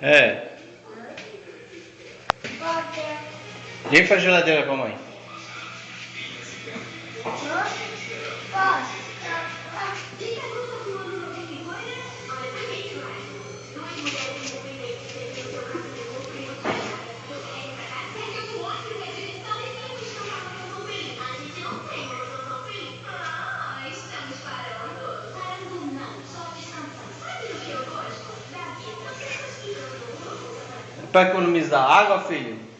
É. Limpa a geladeira pra mãe. Para economizar água, filho?